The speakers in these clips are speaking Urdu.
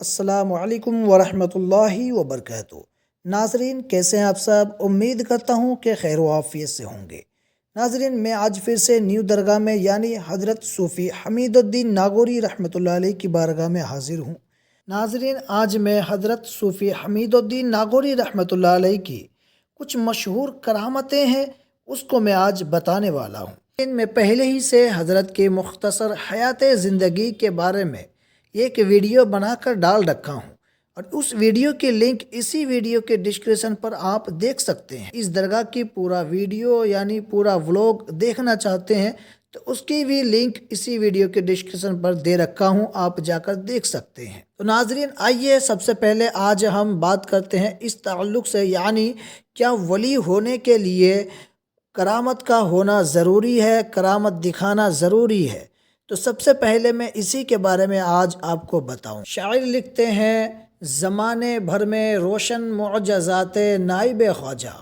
السلام علیکم ورحمۃ اللہ وبرکاتہ۔ ناظرین، کیسے ہیں آپ سب؟ امید کرتا ہوں کہ خیر و عافیت سے ہوں گے۔ ناظرین، میں آج پھر سے نیو درگاہ میں یعنی حضرت صوفی حمید الدین ناگوری رحمۃ اللہ علیہ کی بارگاہ میں حاضر ہوں۔ ناظرین، آج میں حضرت صوفی حمید الدین ناگوری رحمۃ اللہ علیہ کی کچھ مشہور کرامتیں ہیں، اس کو میں آج بتانے والا ہوں۔ ان میں پہلے ہی سے حضرت کے مختصر حیات زندگی کے بارے میں ایک ویڈیو بنا کر ڈال رکھا ہوں، اور اس ویڈیو کی لنک اسی ویڈیو کے ڈسکرپشن پر آپ دیکھ سکتے ہیں۔ اس درگاہ کی پورا ویڈیو یعنی پورا ولاگ دیکھنا چاہتے ہیں تو اس کی بھی لنک اسی ویڈیو کے ڈسکرپشن پر دے رکھا ہوں، آپ جا کر دیکھ سکتے ہیں۔ تو ناظرین، آئیے سب سے پہلے آج ہم بات کرتے ہیں اس تعلق سے، یعنی کیا ولی ہونے کے لیے کرامت کا ہونا ضروری ہے، کرامت دکھانا ضروری ہے؟ تو سب سے پہلے میں اسی کے بارے میں آج آپ کو بتاؤں۔ شاعر لکھتے ہیں، زمانے بھر میں روشن معجزات نائب خواجہ،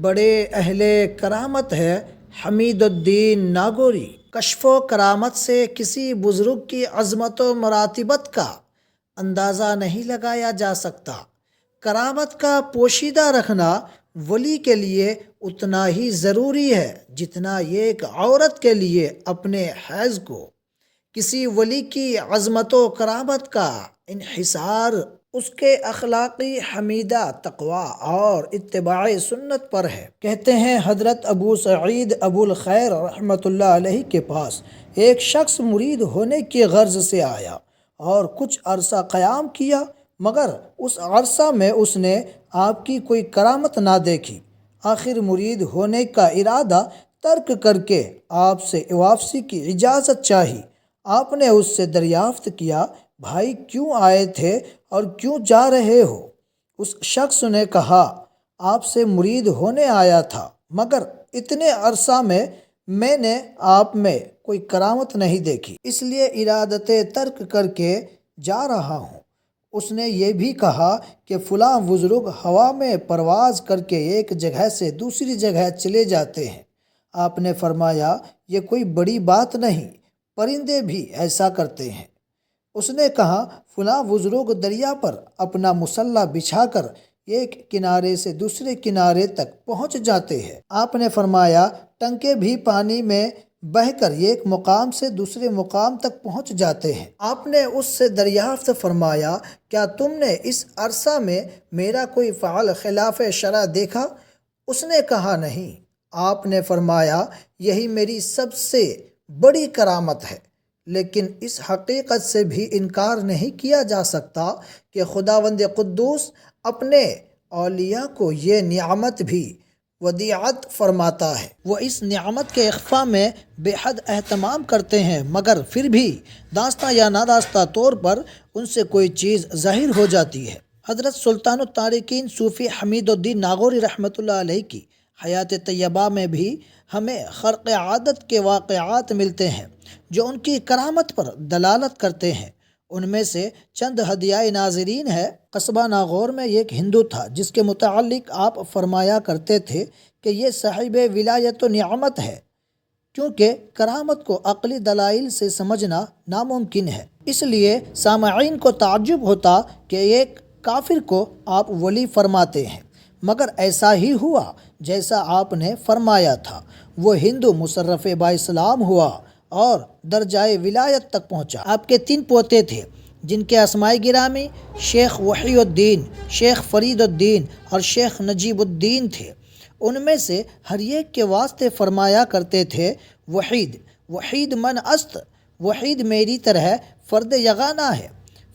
بڑے اہل کرامت ہے حمید الدین ناگوری۔ کشف و کرامت سے کسی بزرگ کی عظمت و مراتبت کا اندازہ نہیں لگایا جا سکتا۔ کرامت کا پوشیدہ رکھنا ولی کے لیے اتنا ہی ضروری ہے جتنا ایک عورت کے لیے اپنے حیض کو۔ کسی ولی کی عظمت و کرامت کا انحصار اس کے اخلاقی حمیدہ تقوی اور اتباع سنت پر ہے۔ کہتے ہیں، حضرت ابو سعید ابو الخیر رحمۃ اللہ علیہ کے پاس ایک شخص مرید ہونے کی غرض سے آیا اور کچھ عرصہ قیام کیا، مگر اس عرصہ میں اس نے آپ کی کوئی کرامت نہ دیکھی۔ آخر مرید ہونے کا ارادہ ترک کر کے آپ سے واپسی کی اجازت چاہی۔ آپ نے اس سے دریافت کیا، بھائی کیوں آئے تھے اور کیوں جا رہے ہو؟ اس شخص نے کہا، آپ سے مرید ہونے آیا تھا، مگر اتنے عرصہ میں نے آپ میں کوئی کرامت نہیں دیکھی، اس لیے ارادت ترک کر کے جا رہا ہوں۔ اس نے یہ بھی کہا کہ فلاں بزرگ ہوا میں پرواز کر کے ایک جگہ سے دوسری جگہ چلے جاتے ہیں۔ آپ نے فرمایا، یہ کوئی بڑی بات نہیں، پرندے بھی ایسا کرتے ہیں۔ اس نے کہا، فلاں بزرگ دریا پر اپنا مسلح بچھا کر ایک کنارے سے دوسرے کنارے تک پہنچ جاتے ہیں۔ آپ نے فرمایا، ٹنکے بھی پانی میں بہہ کر ایک مقام سے دوسرے مقام تک پہنچ جاتے ہیں۔ آپ نے اس سے دریافت فرمایا، کیا تم نے اس عرصہ میں میرا کوئی فعل خلاف شرع دیکھا؟ اس نے کہا، نہیں۔ آپ نے فرمایا، یہی میری سب سے بڑی کرامت ہے، لیکن اس حقیقت سے بھی انکار نہیں کیا جا سکتا کہ خداوند قدوس اپنے اولیاء کو یہ نعمت بھی ودیعت فرماتا ہے۔ وہ اس نعمت کے اخفاء میں بے حد اہتمام کرتے ہیں، مگر پھر بھی داستہ یا ناداستہ طور پر ان سے کوئی چیز ظاہر ہو جاتی ہے۔ حضرت سلطان التارکین صوفی حمید الدین ناگوری رحمۃ اللہ علیہ کی حیات طیبہ میں بھی ہمیں خرق عادت کے واقعات ملتے ہیں جو ان کی کرامت پر دلالت کرتے ہیں۔ ان میں سے چند ہدیہ ناظرین ہے۔ قصبہ ناغور میں ایک ہندو تھا جس کے متعلق آپ فرمایا کرتے تھے کہ یہ صاحب ولایت و نعمت ہے، کیونکہ کرامت کو عقلی دلائل سے سمجھنا ناممکن ہے۔ اس لیے سامعین کو تعجب ہوتا کہ ایک کافر کو آپ ولی فرماتے ہیں، مگر ایسا ہی ہوا جیسا آپ نے فرمایا تھا۔ وہ ہندو مصرف با اسلام ہوا اور درجۂ ولایت تک پہنچا۔ آپ کے 3 پوتے تھے جن کے اسماء گرامی شیخ وحی الدین، شیخ فرید الدین اور شیخ نجیب الدین تھے۔ ان میں سے ہر ایک کے واسطے فرمایا کرتے تھے، وحید من است، وحید میری طرح فرد یگانہ ہے۔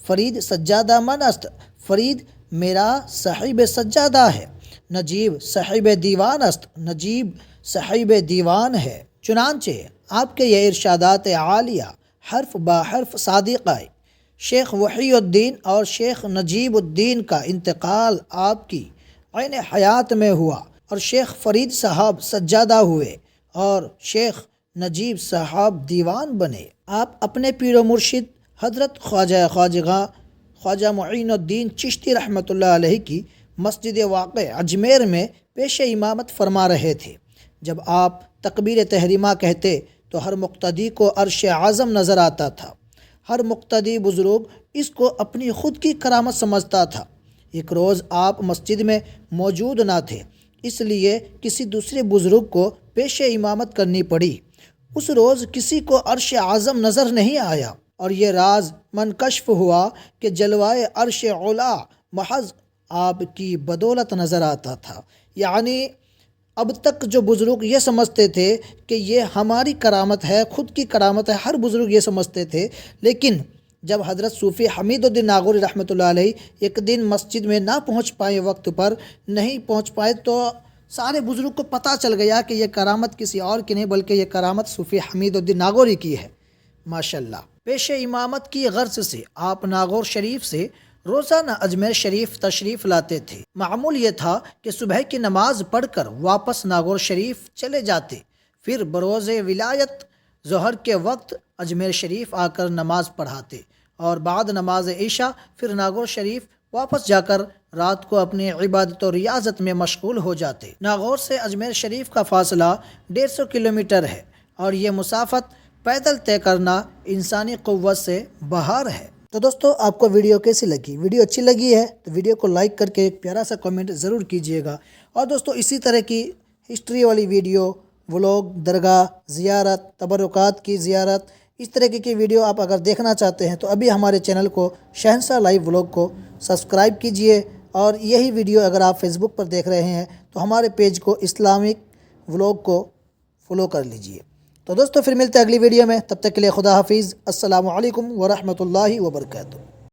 فرید سجادہ من است، فرید میرا صاحب سجادہ ہے۔ نجیب صاحب دیوان است، نجیب صاحب دیوان ہے۔ چنانچہ آپ کے یہ ارشادات عالیہ حرف با حرف صادق آئے۔ شیخ وحی الدین اور شیخ نجیب الدین کا انتقال آپ کی عین حیات میں ہوا، اور شیخ فرید صاحب سجادہ ہوئے اور شیخ نجیب صاحب دیوان بنے۔ آپ اپنے پیر و مرشد حضرت خواجہ معین الدین چشتی رحمۃ اللہ علیہ کی مسجد واقع اجمیر میں پیش امامت فرما رہے تھے۔ جب آپ تکبیر تحریمہ کہتے تو ہر مقتدی کو عرش اعظم نظر آتا تھا۔ ہر مقتدی بزرگ اس کو اپنی خود کی کرامت سمجھتا تھا۔ ایک روز آپ مسجد میں موجود نہ تھے، اس لیے کسی دوسرے بزرگ کو پیش امامت کرنی پڑی۔ اس روز کسی کو عرش اعظم نظر نہیں آیا، اور یہ راز منکشف ہوا کہ جلوائے عرش علا محض آپ کی بدولت نظر آتا تھا۔ یعنی اب تک جو بزرگ یہ سمجھتے تھے کہ یہ ہماری کرامت ہے، خود کی کرامت ہے، ہر بزرگ یہ سمجھتے تھے، لیکن جب حضرت صوفی حمید الدین ناگوری رحمۃ اللہ علیہ ایک دن مسجد میں نہ پہنچ پائے، وقت پر نہیں پہنچ پائے، تو سارے بزرگ کو پتہ چل گیا کہ یہ کرامت کسی اور کی نہیں بلکہ یہ کرامت صوفی حمید الدین ناگوری کی ہے۔ ماشاءاللہ۔ پیش امامت کی غرض سے آپ ناگور شریف سے روزانہ اجمیر شریف تشریف لاتے تھے۔ معمول یہ تھا کہ صبح کی نماز پڑھ کر واپس ناگور شریف چلے جاتے، پھر بروز ولایت ظہر کے وقت اجمیر شریف آ کر نماز پڑھاتے، اور بعد نماز عشاء پھر ناگور شریف واپس جا کر رات کو اپنی عبادت و ریاضت میں مشغول ہو جاتے۔ ناگور سے اجمیر شریف کا فاصلہ 150 کلومیٹر ہے، اور یہ مسافت پیدل طے کرنا انسانی قوت سے باہر ہے۔ تو دوستو، آپ کو ویڈیو کیسی لگی؟ ویڈیو اچھی لگی ہے تو ویڈیو کو لائک کر کے ایک پیارا سا کمنٹ ضرور کیجیے گا، اور دوستو اسی طرح کی ہسٹری والی ویڈیو، ولاگ، درگاہ زیارت، تبرکات کی زیارت، اس طرح کی ویڈیو آپ اگر دیکھنا چاہتے ہیں تو ابھی ہمارے چینل کو شہنشاہ لائیو ولاگ کو سبسکرائب کیجئے، اور یہی ویڈیو اگر آپ فیس بک پر دیکھ رہے ہیں تو ہمارے پیج کو اسلامک ولاگ کو فالو کر لیجئے۔ تو دوستو پھر ملتے ہیں اگلی ویڈیو میں، تب تک کے لیے خدا حافظ، السلام علیکم ورحمۃ اللہ وبرکاتہ۔